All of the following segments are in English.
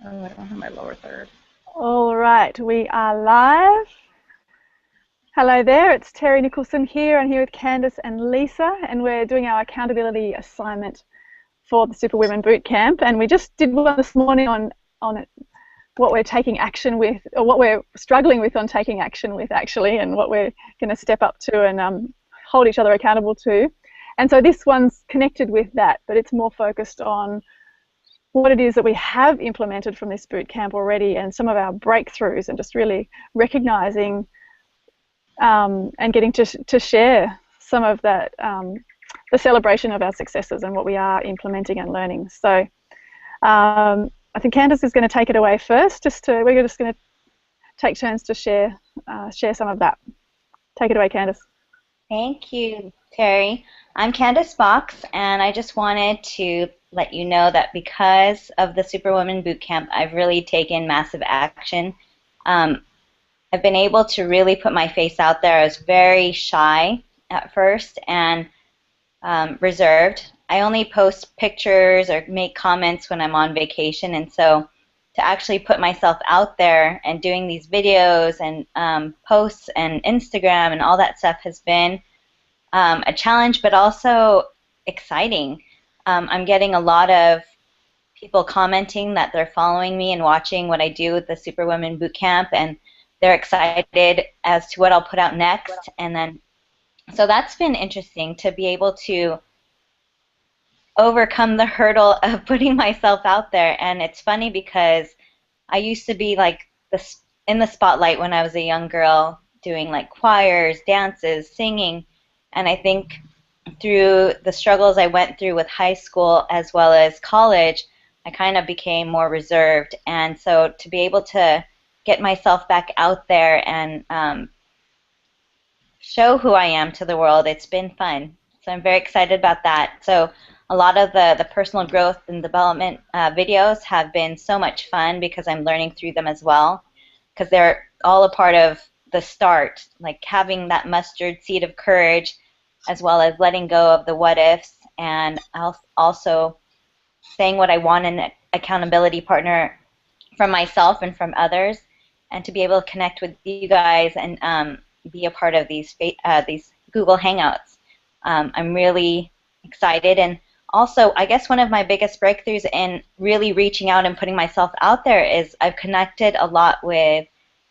Oh, I don't have my lower third. All right, we are live. Hello there, it's Terri Nicholson here. I'm here with Candace and Lisa, and we're doing our accountability assignment for the Superwomen Bootcamp. And we just did one this morning on what we're taking action with, or what we're struggling with on taking action with, actually, and what we're going to step up to and hold each other accountable to. And so this one's connected with that, but it's more focused on what it is that we have implemented from this boot camp already and some of our breakthroughs, and just really recognizing and getting to share some of that, the celebration of our successes and what we are implementing and learning. So I think Candace is going to take it away first. We're just going to take turns to share some of that. Take it away, Candace. Thank you, Terri. I'm Candace Box, and I just wanted to let you know that because of the Superwoman Bootcamp, I've really taken massive action. I've been able to really put my face out there. I was very shy at first and reserved. I only post pictures or make comments when I'm on vacation, and so to actually put myself out there and doing these videos and posts and Instagram and all that stuff has been a challenge, but also exciting. I'm getting a lot of people commenting that they're following me and watching what I do with the Superwomen Bootcamp, and they're excited as to what I'll put out next. And then, so that's been interesting to be able to overcome the hurdle of putting myself out there. And it's funny because I used to be like in the spotlight when I was a young girl, doing like choirs, dances, singing, and I think through the struggles I went through with high school as well as college, I kind of became more reserved. And so to be able to get myself back out there and show who I am to the world, it's been fun. So I'm very excited about that. So a lot of the personal growth and development videos have been so much fun because I'm learning through them as well, because they're all a part of the start, like having that mustard seed of courage, as well as letting go of the what ifs, and also saying what I want in an accountability partner from myself and from others, and to be able to connect with you guys and be a part of these Google Hangouts. I'm really excited, and also I guess one of my biggest breakthroughs in really reaching out and putting myself out there is I've connected a lot with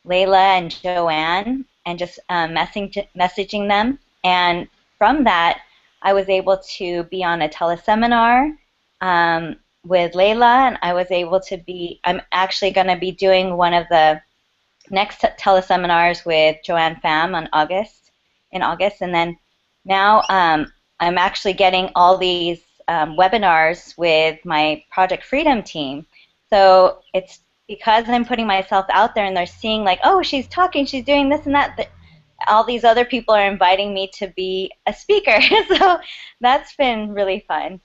Layla and Joanne and just messaging them, and from that I was able to be on a teleseminar with Layla, and I was able to I'm actually going to be doing one of the next teleseminars with Joanne Pham in August, and then now I'm actually getting all these webinars with my Project Freedom team. So it's because I'm putting myself out there and they're seeing like, oh, she's talking, she's doing this and that, all these other people are inviting me to be a speaker. So that's been really fun.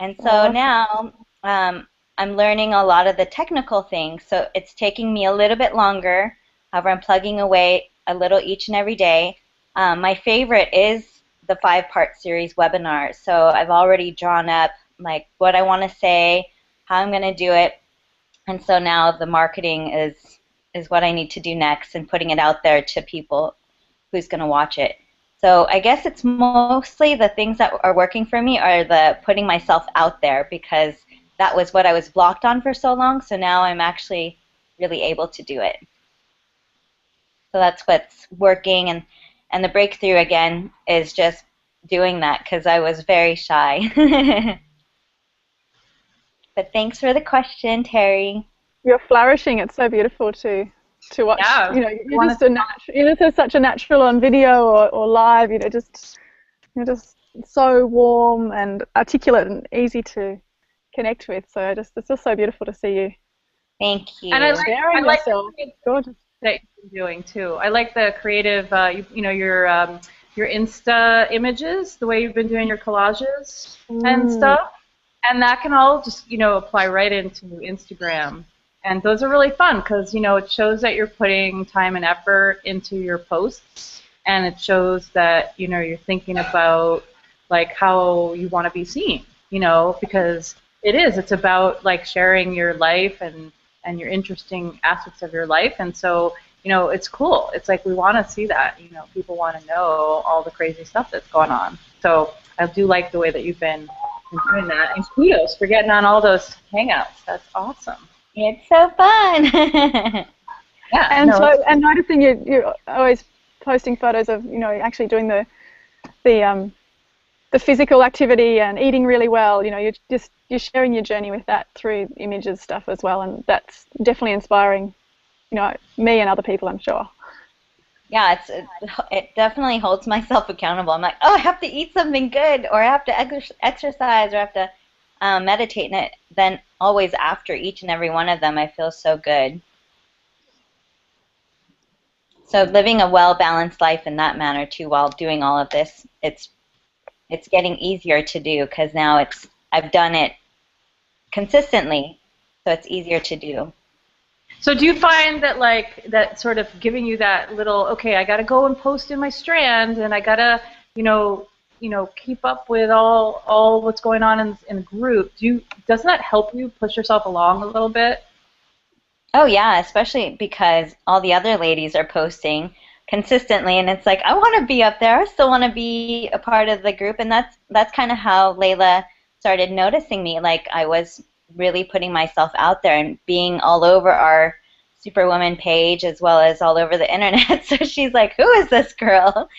And so now I'm learning a lot of the technical things. So it's taking me a little bit longer. However, I'm plugging away a little each and every day. My favorite is the 5-part series webinars. So I've already drawn up like what I want to say, how I'm going to do it. And so now the marketing is what I need to do next, and putting it out there to people who's going to watch it. So I guess it's mostly the things that are working for me are the putting myself out there, because that was what I was blocked on for so long. So now I'm actually really able to do it. So that's what's working, and the breakthrough again is just doing that because I was very shy. But thanks for the question, Terri. You're flourishing. It's so beautiful to watch. Yeah, You know, you're just such a natural on video or live. You know, you're just so warm and articulate and easy to connect with. So it's just so beautiful to see you. Thank you. and I Sharing like yourself. Gorgeous. that you've been doing too. I like the creative, your Insta images, the way you've been doing your collages and stuff, and that can all just apply right into Instagram. And those are really fun because it shows that you're putting time and effort into your posts, and it shows that you're thinking about like how you want to be seen. Because it's about like sharing your life and and your interesting aspects of your life. And so, you know, it's cool. It's like we want to see that. You know, people want to know all the crazy stuff that's going on. So I do like the way that you've been doing that. And kudos for getting on all those hangouts. That's awesome. It's so fun. Yeah, and no, so and noticing you're always posting photos of, you know, actually doing the physical activity and eating really well. You know, you're sharing your journey with that through images stuff as well, and that's definitely inspiring, you know, me and other people, I'm sure. Yeah, it definitely holds myself accountable. I'm like, oh, I have to eat something good, or I have to exercise, or I have to meditate, and then always after each and every one of them, I feel so good. So living a well-balanced life in that manner too, while doing all of this, it's getting easier to do because now I've done it consistently, so it's easier to do. So do you find that, like, that sort of giving you that little, okay, I got to go and post in my strand, and I got to, you know, keep up with all what's going on in the group. Doesn't that help you push yourself along a little bit? Oh yeah, especially because all the other ladies are posting consistently, and it's like, I want to be up there. I still want to be a part of the group, and that's kind of how Layla started noticing me. Like, I was really putting myself out there and being all over our Superwoman page as well as all over the internet. So she's like, who is this girl?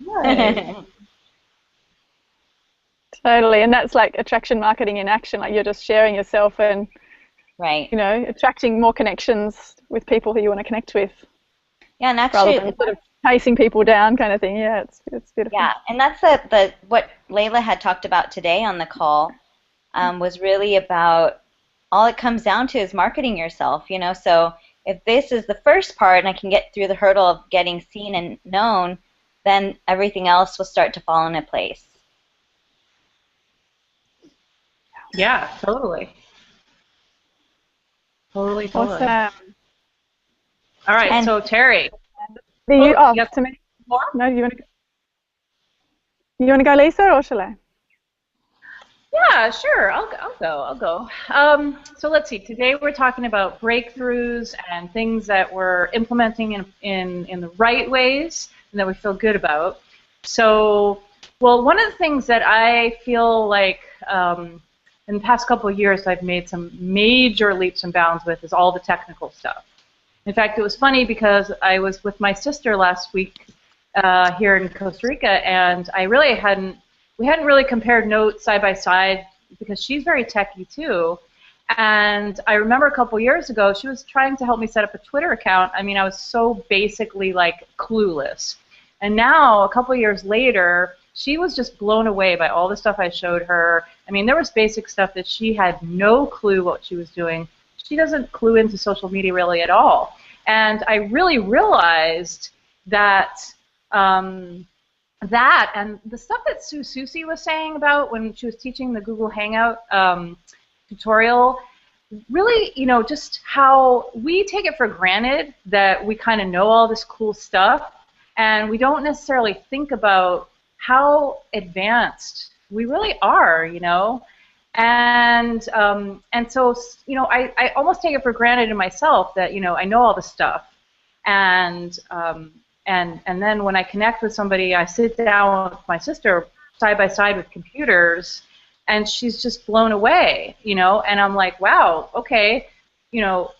Right. Totally, and that's like attraction marketing in action. Like, you're just sharing yourself and, right, you know, attracting more connections with people who you want to connect with. Yeah, and actually, rather than sort of chasing people down kind of thing. Yeah, it's beautiful. Yeah, and that's what Layla had talked about today on the call, was really about, all it comes down to is marketing yourself, you know. So if this is the first part and I can get through the hurdle of getting seen and known, then everything else will start to fall into place. Yeah, totally. Totally. Awesome. All right, so Terri. To me? More? No, you want to go, Lisa, or shall I? Yeah, sure. I'll go. So let's see. Today we're talking about breakthroughs and things that we're implementing in the right ways and that we feel good about. So, well, one of the things that I feel like in the past couple of years I've made some major leaps and bounds with is all the technical stuff. In fact, it was funny because I was with my sister last week here in Costa Rica, and we hadn't really compared notes side by side because she's very techie too. And I remember a couple years ago, she was trying to help me set up a Twitter account. I mean, I was so basically like clueless. And now, a couple years later, she was just blown away by all the stuff I showed her. I mean, there was basic stuff that she had no clue what she was doing. She doesn't clue into social media really at all. And I really realized that and the stuff that Susie was saying about when she was teaching the Google Hangout tutorial, really, you know, just how we take it for granted that we kind of know all this cool stuff, and we don't necessarily think about how advanced we really are, you know. And so, you know, I almost take it for granted in myself that, you know, I know all the stuff. And then when I connect with somebody, I sit down with my sister side by side with computers, and she's just blown away, you know. And I'm like, wow, okay, you know,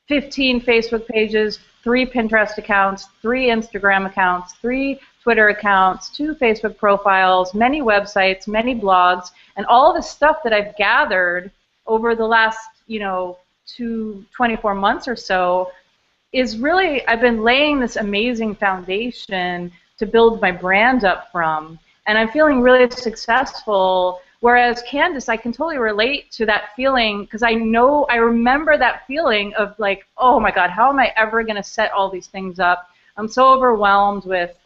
15 Facebook pages, 3 Pinterest accounts, 3 Instagram accounts, 3 Twitter accounts, 2 Facebook profiles, many websites, many blogs, and all the stuff that I've gathered over the last, you know, 24 months or so is really, I've been laying this amazing foundation to build my brand up from, and I'm feeling really successful. Whereas Candace, I can totally relate to that feeling because I remember that feeling of like, oh my God, how am I ever going to set all these things up? I'm so overwhelmed with,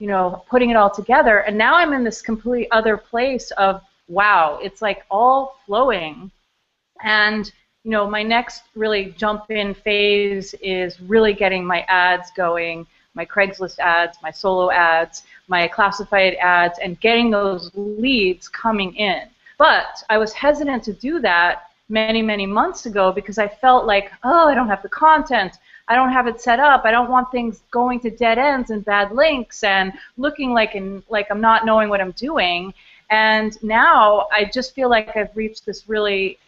you know, putting it all together. And now I'm in this complete other place of, wow, it's like all flowing. And, you know, my next really jump in phase is really getting my ads going, my Craigslist ads, my solo ads, my classified ads, and getting those leads coming in. But I was hesitant to do that many, many months ago because I felt like, oh, I don't have the content. I don't have it set up. I don't want things going to dead ends and bad links and looking like I'm not knowing what I'm doing. And now I just feel like I've reached this really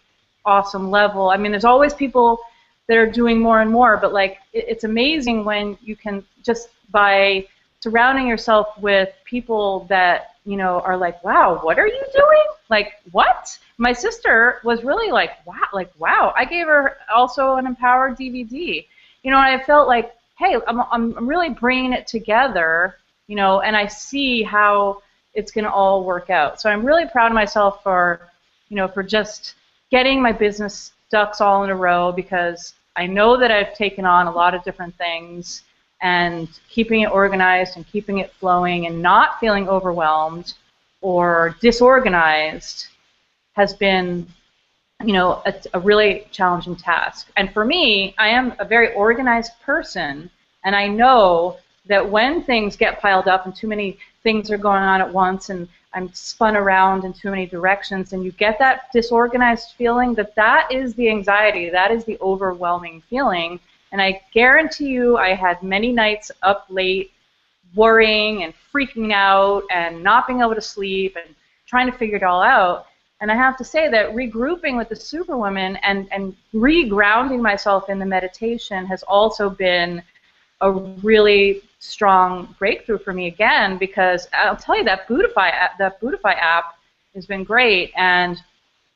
awesome level. I mean, there's always people that are doing more and more, but like it's amazing when you can just by surrounding yourself with people that, you know, are like, wow, what are you doing? Like, what? My sister was really like, wow. I gave her also an empowered DVD. You know, and I felt like, hey, I'm really bringing it together, you know, and I see how it's going to all work out. So I'm really proud of myself for, you know, for just getting my business ducks all in a row, because I know that I've taken on a lot of different things, and keeping it organized and keeping it flowing and not feeling overwhelmed or disorganized has been, you know, a really challenging task. And for me, I am a very organized person, and I know that when things get piled up and too many things are going on at once and I'm spun around in too many directions, and you get that disorganized feeling, that is the anxiety, that is the overwhelming feeling. And I guarantee you I had many nights up late worrying and freaking out and not being able to sleep and trying to figure it all out. And I have to say that regrouping with the Superwomen and re-grounding myself in the meditation has also been a really strong breakthrough for me again, because I'll tell you that Bootify app has been great. And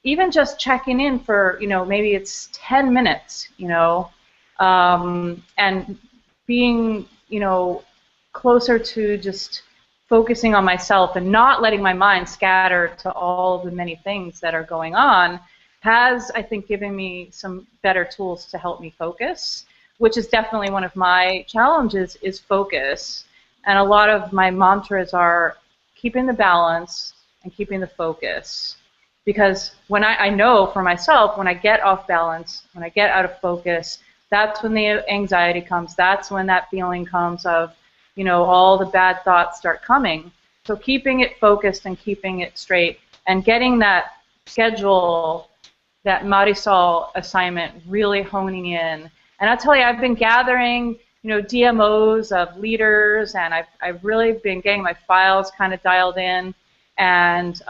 even just checking in for, you know, maybe it's 10 minutes, you know, and being, you know, closer to just focusing on myself and not letting my mind scatter to all the many things that are going on has, I think, given me some better tools to help me focus, which is definitely one of my challenges, is focus. And a lot of my mantras are keeping the balance and keeping the focus. Because when I know for myself, when I get off balance, when I get out of focus, that's when the anxiety comes. That's when that feeling comes of, you know, all the bad thoughts start coming. So keeping it focused and keeping it straight and getting that schedule, that Marisol assignment, really honing in. And I'll tell you, I've been gathering, you know, DMOs of leaders, and I've really been getting my files kind of dialed in. And,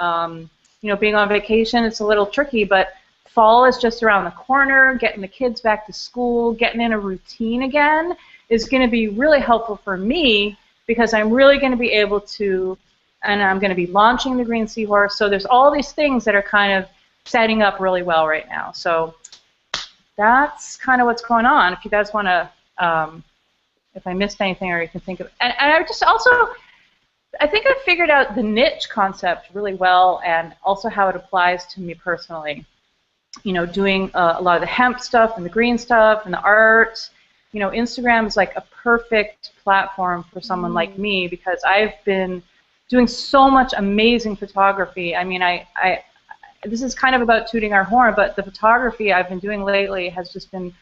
you know, being on vacation, it's a little tricky, but fall is just around the corner. Getting the kids back to school, getting in a routine again is going to be really helpful for me, because I'm really going to be able to, and I'm going to be launching the Green Seahorse. So there's all these things that are kind of setting up really well right now. So that's kind of what's going on. If you guys want to, if I missed anything or you can think of, and I just also, I think I figured out the niche concept really well, and also how it applies to me personally. You know, doing a lot of the hemp stuff and the green stuff and the art. You know, Instagram is like a perfect platform for someone like me, because I've been doing so much amazing photography. I mean, this is kind of about tooting our horn, but the photography I've been doing lately has just been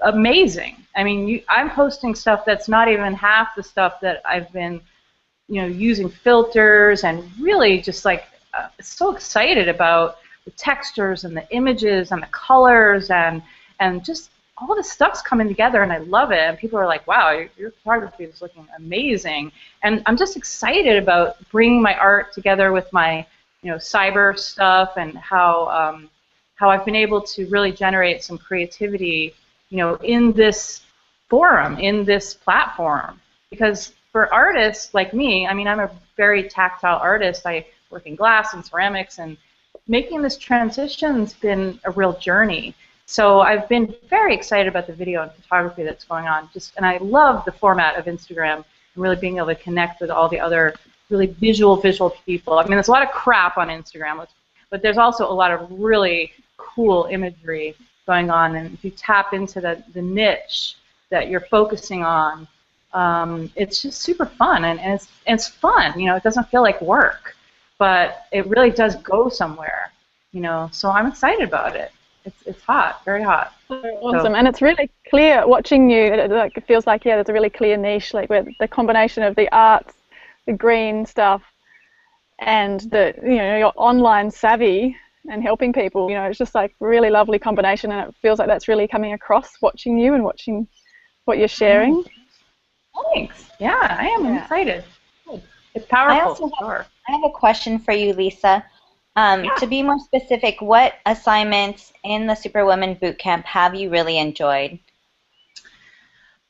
amazing. I mean, I'm posting stuff that's not even half the stuff that I've been, you know, using filters and really just like so excited about the textures and the images and the colors and just all this stuff's coming together, and I love it. And people are like, wow, your photography is looking amazing. And I'm just excited about bringing my art together with my, you know, cyber stuff, and how I've been able to really generate some creativity, you know, in this forum, in this platform. Because for artists like me, I mean, I'm a very tactile artist. I work in glass and ceramics, and making this transition's been a real journey. So I've been very excited about the video and photography that's going on. And I love the format of Instagram and really being able to connect with all the other really visual people. I mean, there's a lot of crap on Instagram, but there's also a lot of really cool imagery going on. And if you tap into the niche that you're focusing on, it's just super fun, and it's fun. You know, it doesn't feel like work, but it really does go somewhere. You know, so I'm excited about it. It's hot, very hot. Awesome, So. And it's really clear watching you. It feels like, yeah, there's a really clear niche, like where the combination of the arts, the green stuff, and the, you know, your online savvy and helping people. You know, it's just like really lovely combination, and it feels like that's really coming across watching you and watching what you're sharing. Thanks. Yeah, I am excited. It's powerful. I have a question for you, Lisa. To be more specific, what assignments in the Superwomen Bootcamp have you really enjoyed?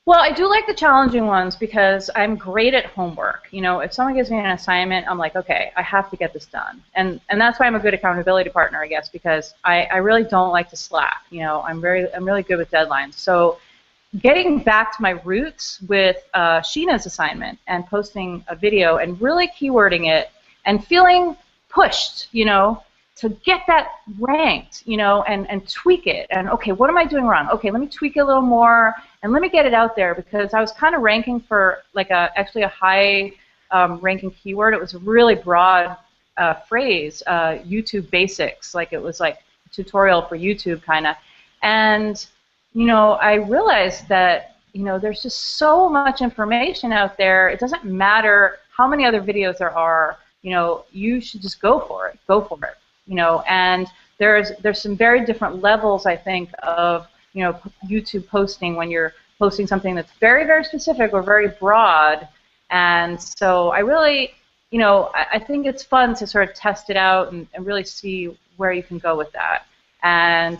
Well, I do like the challenging ones because I'm great at homework. You know, if someone gives me an assignment, I'm like, okay, I have to get this done. And that's why I'm a good accountability partner, I guess, because I really don't like to slack. You know, I'm really good with deadlines. So getting back to my roots with Sheena's assignment and posting a video and really keywording it and feeling pushed, you know, to get that ranked, you know, and tweak it. And, okay, what am I doing wrong? Okay, let me tweak it a little more, and let me get it out there, because I was kind of ranking for, like, actually a high ranking keyword. It was a really broad phrase, YouTube basics. Like, it was like a tutorial for YouTube, kind of. And, you know, I realized that, you know, there's just so much information out there. It doesn't matter how many other videos there are. You know, you should just go for it. Go for it. You know, and there's some very different levels, I think, of, you know, YouTube posting when you're posting something that's very, very specific or very broad. And so I really, you know, I think it's fun to sort of test it out and really see where you can go with that. And,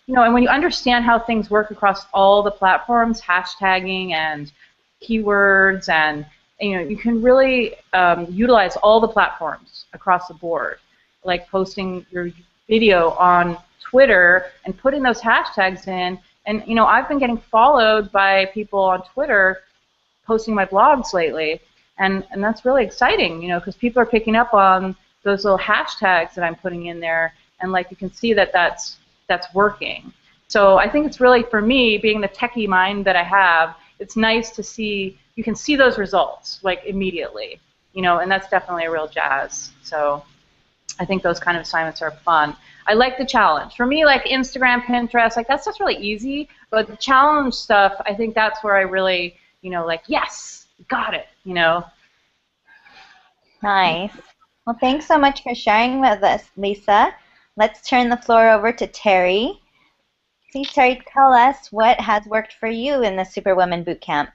you know, and when you understand how things work across all the platforms, hashtagging and keywords, and, you know, you can really utilize all the platforms across the board, like posting your video on Twitter and putting those hashtags in. And, you know, I've been getting followed by people on Twitter posting my blogs lately, and that's really exciting, you know, because people are picking up on those little hashtags that I'm putting in there, and, like, you can see that that's working. So I think it's really, for me, being the techie mind that I have, it's nice to see, you can see those results, like, immediately, you know, and that's definitely a real jazz. So I think those kind of assignments are fun. I like the challenge. For me, like Instagram, Pinterest, like, that stuff's really easy, but the challenge stuff, I think that's where I really, you know, like, yes, got it, you know. Nice. Well, thanks so much for sharing with us, Lisa. Let's turn the floor over to Terri. Please, Terri, tell us what has worked for you in the Superwomen Bootcamp.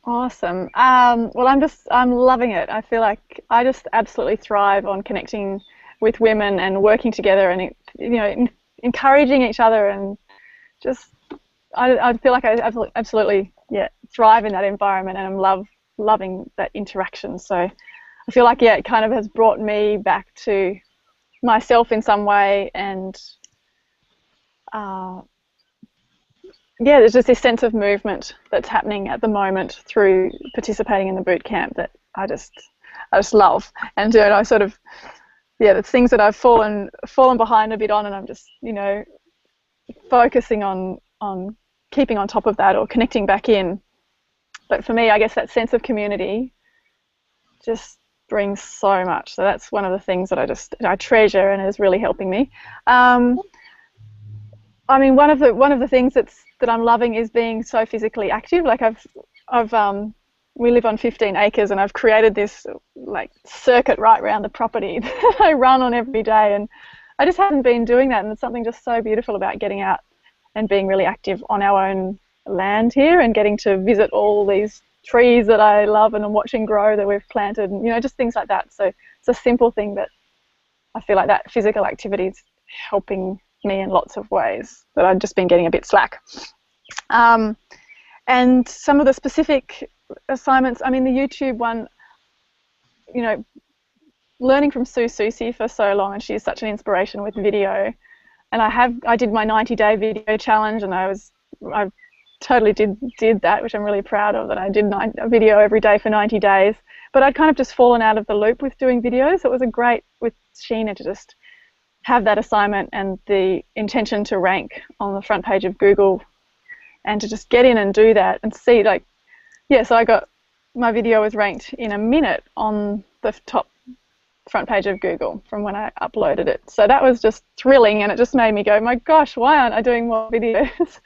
Awesome. Well, I'm loving it. I feel like I just absolutely thrive on connecting with women and working together, and, you know, encouraging each other, and just I feel like I absolutely thrive in that environment, and I'm loving that interaction. So I feel like it kind of has brought me back to myself in some way, and there's just this sense of movement that's happening at the moment through participating in the boot camp that I just love. And, you know, I sort of, the things that I've fallen behind a bit on, and I'm just, you know, focusing on keeping on top of that or connecting back in. But for me, I guess that sense of community just brings so much. So that's one of the things that I treasure and is really helping me. I mean, one of the things that I'm loving is being so physically active. Like, we live on 15 acres, and I've created this, like, circuit right around the property that I run on every day, and I just haven't been doing that. And there's something just so beautiful about getting out and being really active on our own land here, and getting to visit all these trees that I love and I'm watching grow that we've planted, and, you know, just things like that. So it's a simple thing, but I feel like that physical activity is helping me in lots of ways that I've just been getting a bit slack. And some of the specific assignments, I mean, the YouTube one, you know, learning from Susie for so long, and she's such an inspiration with video. And I did my 90-day video challenge, and I totally did that, which I'm really proud of, that I did a video every day for 90 days. But I'd kind of just fallen out of the loop with doing videos. So it was a great, with Sheena, to just have that assignment and the intention to rank on the front page of Google, and to just get in and do that and see, like, so my video was ranked in a minute on the top front page of Google from when I uploaded it. So that was just thrilling, and it just made me go, my gosh, why aren't I doing more videos?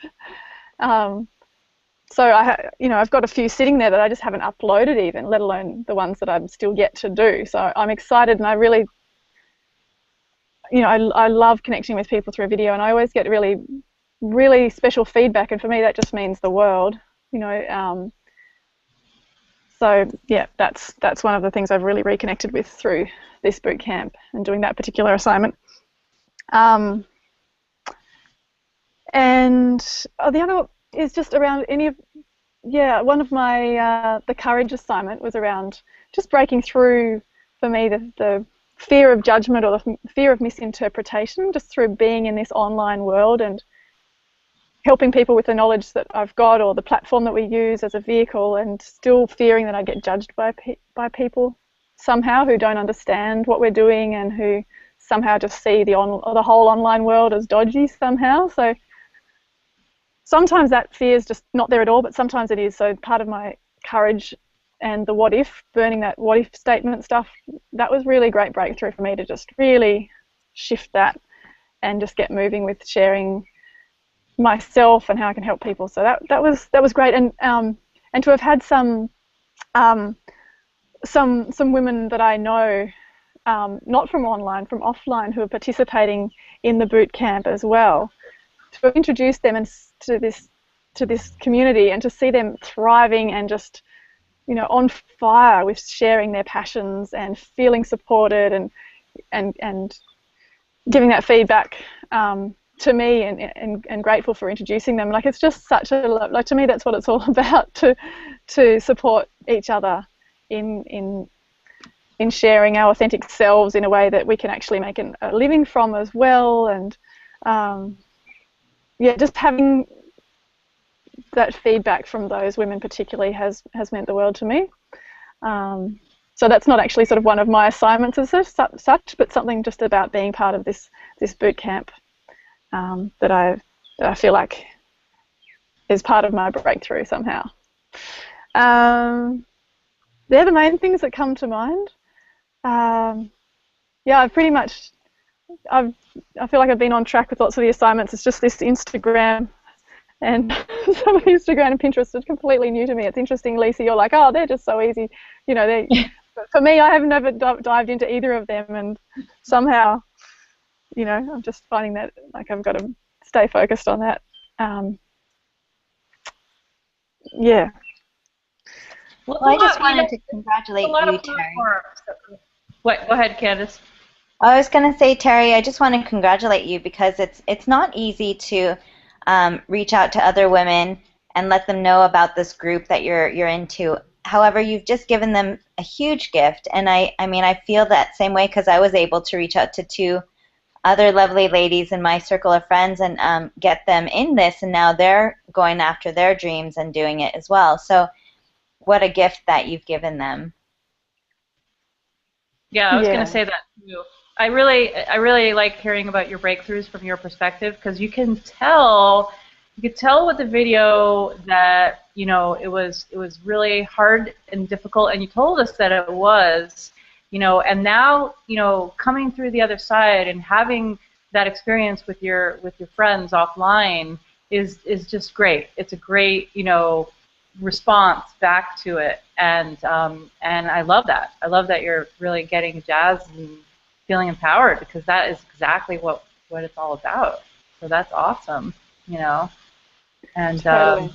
So I've got a few sitting there that I just haven't uploaded even, let alone the ones that I'm still yet to do. So I'm excited, and I really, you know, I love connecting with people through video, and I always get really special feedback, and for me that just means the world, you know. So yeah, that's one of the things I've really reconnected with through this boot camp and doing that particular assignment. And the other is just around one of my the courage assignment was around just breaking through, for me, the fear of judgment or the fear of misinterpretation, just through being in this online world and helping people with the knowledge that I've got or the platform that we use as a vehicle, and still fearing that I get judged by people somehow who don't understand what we're doing and who somehow just see the whole online world as dodgy somehow. So sometimes that fear is just not there at all, but sometimes it is. So part of my courage and the what if, burning that what if statement stuff, that was really a great breakthrough for me to just really shift that and just get moving with sharing myself and how I can help people. So that was great, and to have had some women that I know, not from online, from offline, who are participating in the boot camp as well, to introduce them to this community and to see them thriving and just, you know, on fire with sharing their passions and feeling supported and giving that feedback to me, and grateful for introducing them. Like, it's just such a, like, to me that's what it's all about, to support each other in sharing our authentic selves in a way that we can actually make a living from as well. And yeah, just having that feedback from those women particularly has meant the world to me. So that's not actually sort of one of my assignments as such, but something just about being part of this boot camp that I feel like is part of my breakthrough somehow. They're the main things that come to mind. Yeah, I feel like I've been on track with lots of the assignments. It's just this Instagram, and some of Instagram and Pinterest are completely new to me. It's interesting, Lisa, you're like, oh, they're just so easy. You know, for me, I have never dived into either of them, and somehow, you know, I'm just finding that, like, I've got to stay focused on that. Yeah. Well, I just wanted to congratulate you, Terri. What? Go ahead, Candace. I was going to say, Terri, I just want to congratulate you, because it's not easy to reach out to other women and let them know about this group that you're into. However, you've just given them a huge gift, and I mean, I feel that same way, because I was able to reach out to 2 other lovely ladies in my circle of friends and get them in this, and now they're going after their dreams and doing it as well. So what a gift that you've given them. Yeah, I was going to say that too. I really like hearing about your breakthroughs from your perspective, because you could tell with the video that, you know, it was really hard and difficult, and you told us that it was, you know, and now, you know, coming through the other side and having that experience with your friends offline is just great. It's a great, you know, response back to it, and I love that. I love that you're really getting jazzed and feeling empowered, because that is exactly what it's all about. So that's awesome, you know. And totally.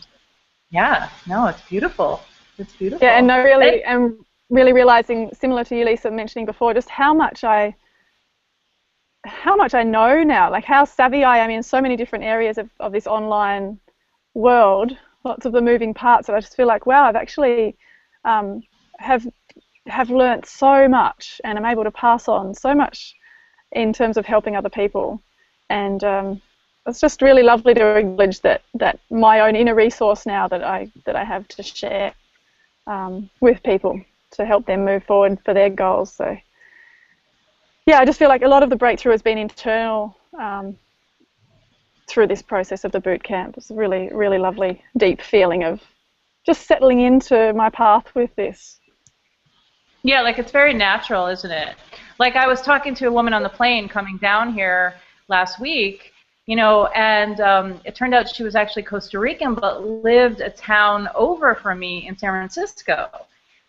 yeah, no, it's beautiful. It's beautiful. Yeah, and I really am really realizing, similar to you, Lisa, mentioning before, just how much I know now, like how savvy I am in so many different areas of this online world, lots of the moving parts, that I just feel like, wow, I've actually have learnt so much, and I'm able to pass on so much in terms of helping other people. And it's just really lovely to acknowledge that my own inner resource now that I have to share with people to help them move forward for their goals. So yeah, I just feel like a lot of the breakthrough has been internal through this process of the boot camp. It's a really, really lovely, deep feeling of just settling into my path with this. Yeah, like, it's very natural, isn't it? Like, I was talking to a woman on the plane coming down here last week, you know, and it turned out she was actually Costa Rican, but lived a town over from me in San Francisco.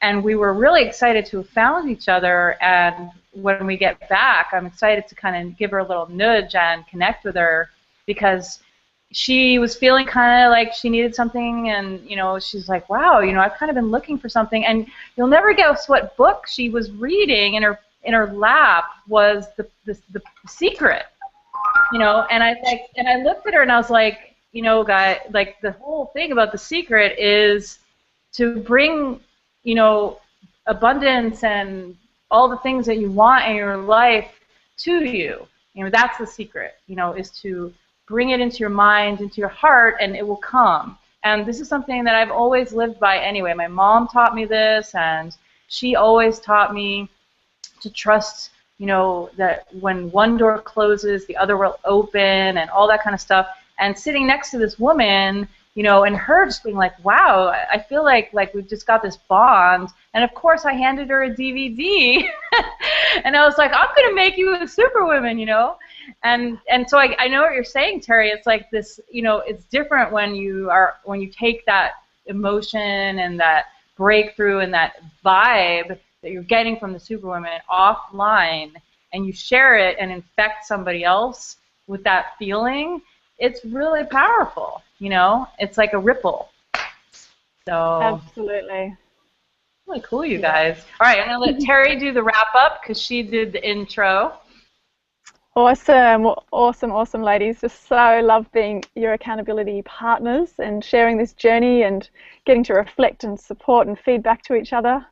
And we were really excited to have found each other, and when we get back, I'm excited to kind of give her a little nudge and connect with her, because she was feeling kind of like she needed something, and she's like, wow, I've kind of been looking for something, and you'll never guess what book she was reading in her lap was the Secret, and I looked at her and I was like, guy, like the whole thing about The Secret is to bring, abundance and all the things that you want in your life to you. That's the secret, is to bring it into your mind, into your heart, and it will come. And this is something that I've always lived by anyway. My mom taught me this, and she always taught me to trust, that when one door closes, the other will open, and all that kind of stuff. And sitting next to this woman, and her just being like, wow, I feel like we've just got this bond. And of course, I handed her a DVD, and I was like, I'm gonna make you a superwoman, And so I know what you're saying, Terri. It's like this, it's different when you take that emotion and that breakthrough and that vibe that you're getting from the superwoman offline, and you share it and infect somebody else with that feeling. It's really powerful, It's like a ripple. So absolutely. Really cool, you guys. All right, I'm going to let Terri do the wrap-up because she did the intro. Awesome, awesome, awesome, ladies. Just so love being your accountability partners and sharing this journey and getting to reflect and support and feedback to each other.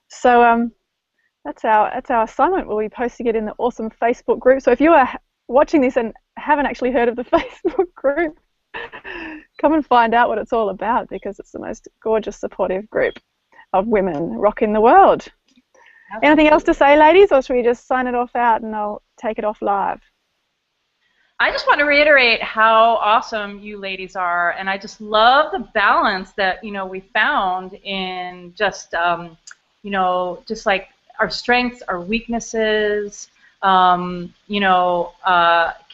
So that's our assignment. We'll be posting it in the awesome Facebook group. So if you are watching this and haven't actually heard of the Facebook group, come and find out what it's all about, because it's the most gorgeous, supportive group of women rocking the world. Absolutely. Anything else to say, ladies, or should we just sign it off out and I'll take it off live? I just want to reiterate how awesome you ladies are, and I just love the balance that we found in just just like our strengths, our weaknesses.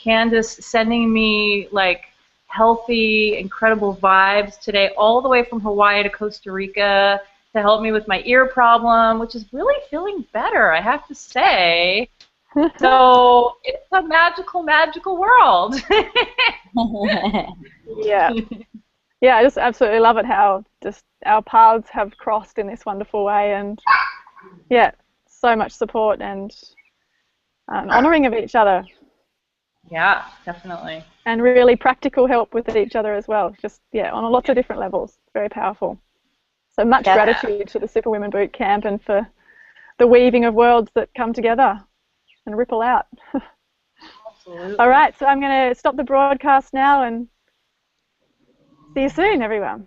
Candace sending me like healthy, incredible vibes today, all the way from Hawaii to Costa Rica to help me with my ear problem, which is really feeling better, I have to say. So it's a magical, magical world. Yeah. Yeah, I just absolutely love it how just our paths have crossed in this wonderful way, and yeah, so much support and honouring of each other. Yeah, definitely. And really practical help with each other as well. Just, yeah, on lots of different levels. Very powerful. So much gratitude to the Superwomen Bootcamp and for the weaving of worlds that come together and ripple out. Absolutely. All right, so I'm going to stop the broadcast now and see you soon, everyone.